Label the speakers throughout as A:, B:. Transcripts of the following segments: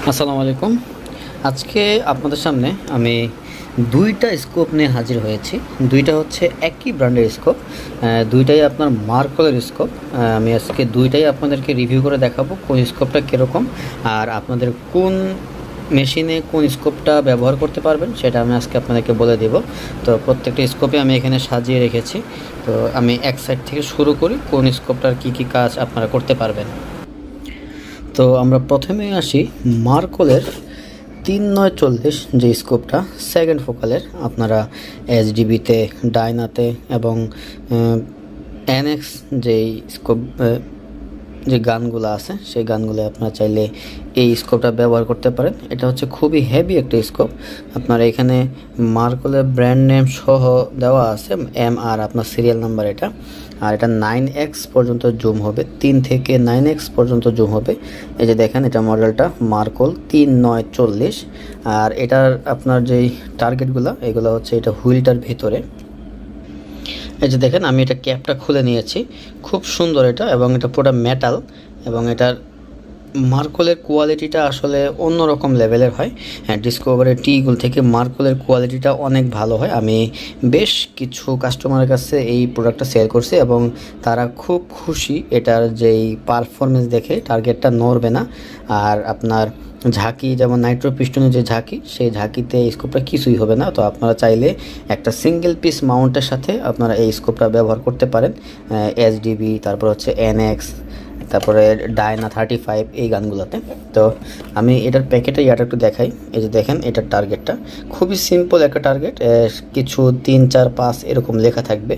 A: আসসালামু আলাইকুম। আজকে আপনাদের সামনে আমি দুইটা স্কোপ নিয়ে হাজির হয়েছি। দুইটা হচ্ছে একই ব্র্যান্ডের স্কোপ, দুইটাই আপনার মার্কলের স্কোপ। আমি আজকে দুইটাই আপনাদেরকে রিভিউ করে দেখাবো কোন স্কোপটা কীরকম, আর আপনাদের কোন মেশিনে কোন স্কোপটা ব্যবহার করতে পারবেন সেটা আমি আজকে আপনাদেরকে বলে দেব। তো প্রত্যেকটা স্কোপে আমি এখানে সাজিয়ে রেখেছি। তো আমি এক সাইড থেকে শুরু করি কোন স্কোপটার কী কী কাজ আপনারা করতে পারবেন। তো আমরা প্রথমে আসি মার্কলের 3940 যে স্কোপটা সেকেন্ড ফোকালের। আপনারা এসডিবিতে, ডায়নাতে এবং এনএক্স যেই স্কোপ যে গানগুলো আছে সেই গানগুলো আপনারা চাইলে এই স্কোপটা ব্যবহার করতে পারেন। এটা হচ্ছে খুবই হেভি একটা স্কোপ। আপনার এখানে মার্কলের ব্র্যান্ড নেম সহ দেওয়া আছে, MR আপনার সিরিয়াল নাম্বার এটা। আর এটা 9x পর্যন্ত জুম হবে, 3 থেকে 9x পর্যন্ত জুম হবে। এই যে দেখেন, এটা মডেলটা মার্কল 3940। আর এটার আপনার যেই টার্গেটগুলো এগুলো হচ্ছে এটা হুইলটার ভিতরে। এই যে দেখেন, আমি এটা ক্যাপটা খুলে নিয়েছি, খুব সুন্দর এটা, এবং এটা পুরো মেটাল, এবং এটার মার্কলের কোয়ালিটিটা আসলে অন্যরকম লেভেলের হয়। হ্যাঁ, ডিসকভারের টিগুলো থেকে মার্কলের কোয়ালিটিটা অনেক ভালো হয়। আমি বেশ কিছু কাস্টমারের কাছে এই প্রোডাক্টটা সেল করছি এবং তারা খুব খুশি এটার যেই পারফরমেন্স দেখে। টার্গেটটা নড়বে না। আর আপনার ঝাঁকি, যেমন নাইট্রো পিস্টনের যে ঝাঁকি, সেই ঝাঁকিতে এই স্কোপটা কিছুই হবে না। তো আপনারা চাইলে একটা সিঙ্গেল পিস মাউন্টের সাথে আপনারা এই স্কোপটা ব্যবহার করতে পারেন। এসডিবি, তারপর হচ্ছে এনএক্স, তারপরে ডায়না 35 এই গানগুলোতে। তো আমি এটার প্যাকেটে ইয়াটা একটু দেখাই। এই যে দেখেন, এটার টার্গেটটা খুবই সিম্পল একটা টার্গেট, কিছু 3, 4, 5 এরকম লেখা থাকবে।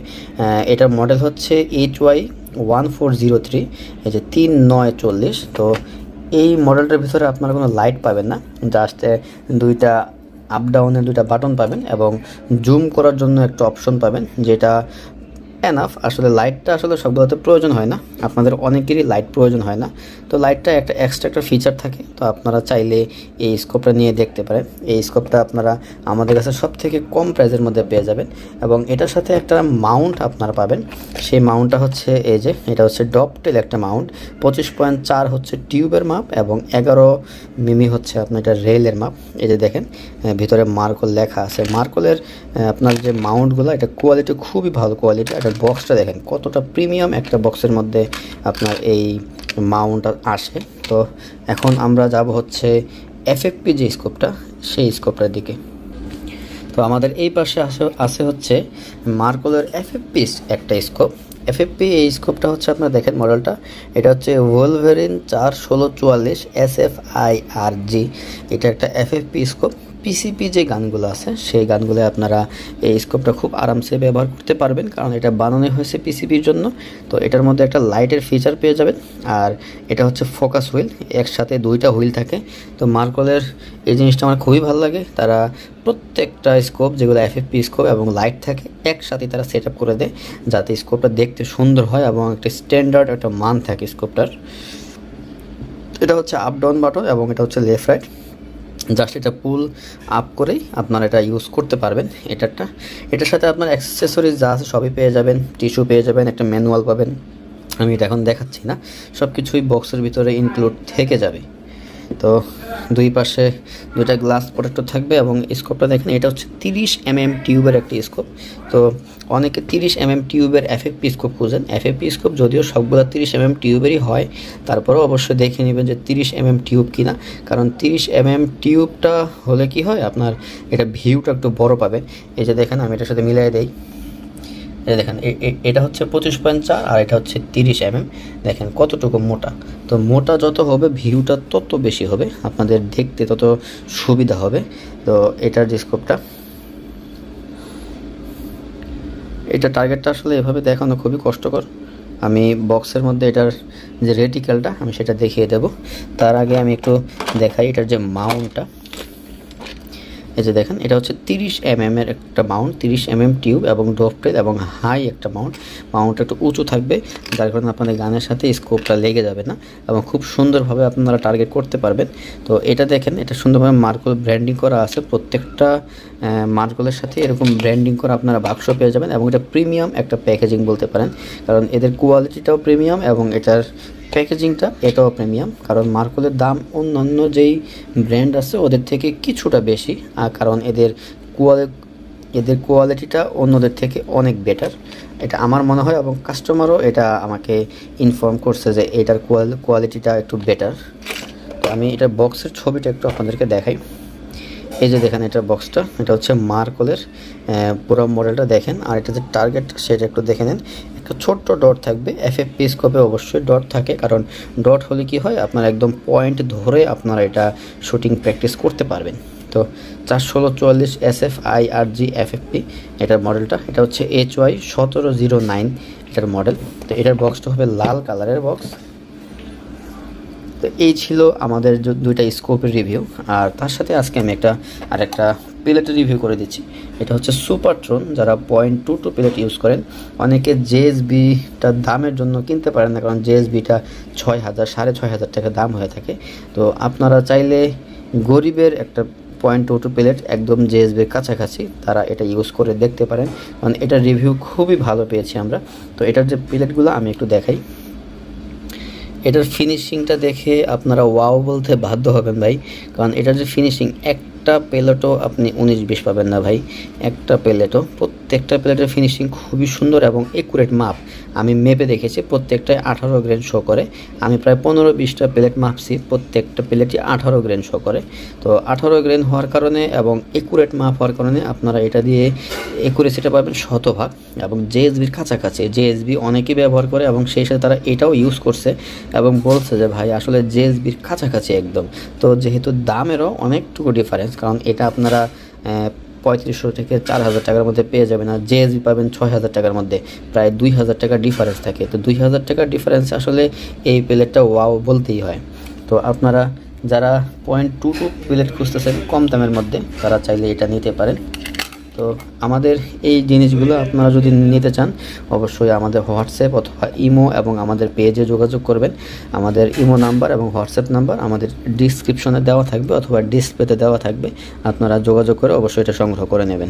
A: এটার মডেল হচ্ছে HY1403, এই যে 3940। তো এই মডেলটার ভিতরে আপনারা কোনো লাইট পাবেন না, জাস্ট দুইটা আপ ডাউনের দুইটা বাটন পাবেন এবং জুম করার জন্য একটা অপশন পাবেন, যেটা এনাফ। আসলে লাইটটা আসলে সবগুলোতে প্রয়োজন হয় না, আপনাদের অনেকেরই লাইট প্রয়োজন হয় না। তো লাইটটা একটা এক্সট্রা একটা ফিচার থাকে। তো আপনারা চাইলে এই স্কোপটা নিয়ে দেখতে পারেন। এই স্কোপটা আপনারা আমাদের কাছে সব থেকে কম প্রাইসের মধ্যে পেয়ে যাবেন, এবং এটার সাথে একটা মাউন্ট আপনারা পাবেন। সেই মাউন্টটা হচ্ছে এই যে, এটা হচ্ছে ডপটেল একটা মাউন্ট। 25.4 হচ্ছে টিউবের মাপ এবং 11 মিমি হচ্ছে আপনার এটা রেলের মাপ। এই যে দেখেন, ভিতরে মার্কল লেখা আছে। মার্কলের আপনার যে মাউন্টগুলো, এটা কোয়ালিটি খুবই ভালো কোয়ালিটি। এটা বক্সটা দেখেন কতটা প্রিমিয়াম একটা বক্সের মধ্যে আপনার এই মাউন্টটা আসে। তো এখন আমরা যাব হচ্ছে এফএফপি যে স্কোপটা, সেই স্কোপটার দিকে। তো আমাদের এই পাশে আছে হচ্ছে মার্কলের এফএফপি একটা স্কোপ। এফএফপি এই স্কোপটা হচ্ছে আপনার দেখেন মডেলটা, এটা হচ্ছে ওলভেরিন 41644 SFIRG। এটা একটা এফএফপি স্কোপ। পিসিপি যে গানগুলো আছে সেই গানগুলো আপনারা এই স্কোপটা খুব আরামসে ব্যবহার করতে পারবেন, কারণ এটা বানানো হয়েছে পিসিপির জন্য। তো এটার মধ্যে একটা লাইটের ফিচার পেয়ে যাবেন, আর এটা হচ্ছে ফোকাস হুইল, একসাথে দুইটা হুইল থাকে। তো মার্কলের এই জিনিসটা আমার খুবই ভালো লাগে। তারা প্রত্যেকটা স্কোপ যেগুলো এফএফপি স্কোপ এবং লাইট থাকে একসাথে তারা সেট আপ করে দেয়, যাতে স্কোপটা দেখতে সুন্দর হয় এবং একটা স্ট্যান্ডার্ড একটা মান থাকে স্কোপটার। এটা হচ্ছে আপ ডাউন বাটন এবং এটা হচ্ছে লেফট রাইট। জাস্ট এটা পুল আপ করেই আপনারা এটা ইউজ করতে পারবেন। এটার সাথে আপনার অ্যাক্সেসরিজ যা আছে সবই পেয়ে যাবেন। টিস্যু পেয়ে যাবেন, একটা ম্যানুয়াল পাবেন। আমি এটা এখন দেখাচ্ছি না, সব কিছুই বক্সের ভিতরে ইনক্লুড থেকে যাবে। তো দুই পাশে দুইটা গ্লাস প্রোটেক্টর থাকবে, এবং স্কোপটা দেখেন, এটা হচ্ছে 30mm টিউবের একটা স্কোপ। তো অনেকে 30mm টিউবের এফএফপি স্কোপ খুঁজেন। এফএফপি স্কোপ যদিও সবগুলো 30mm টিউবেরই হয়, তারপরেও অবশ্যই দেখে নেবেন যে 30mm টিউব কিনা, কারণ 30mm টিউবটা হলে কি হয়, আপনার এটা ভিউটা একটু বড় পাবে। এই যে দেখেন, আমি এটার সাথে মিলাই দেই। দেখেন, এটা হচ্ছে 25.4 আর এটা হচ্ছে 30mm। দেখেন কতটুকু মোটা। তো মোটা যত হবে ভিউটা তত বেশি হবে, আপনাদের দেখতে তত সুবিধা হবে। তো এটার যে স্কোপটা, এটা টার্গেটটা আসলে এভাবে দেখানো খুবই কষ্টকর। আমি বক্সের মধ্যে এটার যে রেটিক্যালটা আমি সেটা দেখিয়ে দেব। তার আগে আমি একটু দেখাই এটার যে মাউন্টটা। এই যে দেখেন, এটা হচ্ছে 30mm এর একটা মাউন্ট, 30mm টিউব এবং ডপটেল এবং হাই একটা মাউন্টটা একটু উঁচু থাকবে, যার কারণে আপনাদের গানের সাথে স্কোপটা লেগে যাবে না এবং খুব সুন্দরভাবে আপনারা টার্গেট করতে পারবেন। তো এটা দেখেন, এটা সুন্দরভাবে মার্কল ব্র্যান্ডিং করা আছে। প্রত্যেকটা মার্কলের সাথে এরকম ব্র্যান্ডিং করা আপনারা বাক্স পেয়ে যাবেন, এবং এটা প্রিমিয়াম একটা প্যাকেজিং বলতে পারেন, কারণ এদের কোয়ালিটিটাও প্রিমিয়াম এবং এটার প্যাকেজিংটা এটাও প্রিমিয়াম, কারণ মার্কোলের দাম অন্যান্য যেই ব্র্যান্ড আছে ওদের থেকে কিছুটা বেশি, কারণ এদের কোয়ালিটিটা অন্যদের থেকে অনেক বেটার, এটা আমার মনে হয়, এবং কাস্টমারও এটা আমাকে ইনফর্ম করছে যে এটার কোয়ালিটিটা একটু বেটার। তো আমি এটা বক্সের ছবিটা একটু আপনাদেরকে দেখাই। এই যে দেখেন এটার বক্সটা, এটা হচ্ছে মার্কোলের পুরো মডেলটা দেখেন। আর এটা যে টার্গেট সেটা একটু দেখে নেন, একটা ছোট্ট ডট থাকবে। FFP স্কোপে অবশ্যই ডট থাকে, কারণ ডট হলে কি হয় আপনারা একদম পয়েন্ট ধরে আপনারা এটা শুটিং প্র্যাকটিস করতে পারবেন। তো 416-44 SF IRG FFP এটার মডেলটা, এটা হচ্ছে HY 1709 এটার মডেল। তো এটার বক্সটা হবে লাল কালারের বক্স। তো এই ছিল আমাদের দুইটা স্কোপের রিভিউ, আর তার সাথে আজকে আমি আরেকটা প্লেটের রিভিউ করে দিচ্ছি। এটা হচ্ছে সুপারট্রন, যারা .22 প্লেট ইউজ করেন। অনেকে JSBটার দামের জন্য কিনতে পারেন না, কারণ JSBটা 6000 6500 টাকা দাম হয়ে থাকে। তো আপনারা চাইলে গরিবের একটা .22 প্লেট একদম JSBর কাছাকাছি তারা এটা ইউজ করে দেখতে পারেন, কারণ এটার রিভিউ খুবই ভালো পেয়েছি আমরা। তো এটার যে প্লেটগুলো আমি একটু দেখাই। এটার ফিনিশিংটা দেখে আপনারা ওয়াও বলতে বাধ্য হবেন ভাই, কারণ এটার যে ফিনিশিং, একটা প্লেটও আপনি 19-20 পাবেন না ভাই, একটা প্লেটও। প্রত্যেকটা প্লেটের ফিনিশিং খুবই সুন্দর এবং একুরেট মাপ। আমি মেপে দেখেছি প্রত্যেকটায় 18 গ্রেন শো করে। আমি প্রায় 15-20টা প্লেট মাপছি, প্রত্যেকটা প্লেটই 18 গ্রেন শো করে। তো 18 গ্রেন হওয়ার কারণে এবং একুরেট মাপ হওয়ার কারণে আপনারা এটা দিয়ে একুরেসিটা পাবেন 100%, এবং JSBর কাছাকাছি। JSB অনেকেই ব্যবহার করে এবং সেই সাথে তারা এটাও ইউজ করছে এবং বলছে যে ভাই আসলে JSBর কাছাকাছি একদম। তো যেহেতু দামেরও অনেকটুকু ডিফারেন্স, কারণ এটা আপনারা 3500 থেকে 4000 টাকার মধ্যে পেয়ে যাবেন, আর JSB পাবেন 6000 টাকার মধ্যে, প্রায় 2000 টাকা ডিফারেন্স থাকে। তো 2000 টাকার ডিফারেন্স আসলে এই প্লেটটা ওয়াও বলতেই হয়। তো আপনারা যারা .22 প্লেট খুঁজতেছেন কম দামের মধ্যে, তারা চাইলে এটা নিতে পারেন। তো আমাদের এই জিনিসগুলো আপনারা যদি নিতে চান অবশ্যই আমাদের হোয়াটসঅ্যাপ অথবা ইমো এবং আমাদের পেজে যোগাযোগ করবেন। আমাদের ইমো নাম্বার এবং হোয়াটসঅ্যাপ নাম্বার আমাদের ডিসক্রিপশনে দেওয়া থাকবে অথবা ডিসপ্লেতে দেওয়া থাকবে, আপনারা যোগাযোগ করে অবশ্যই এটা সংগ্রহ করে নেবেন।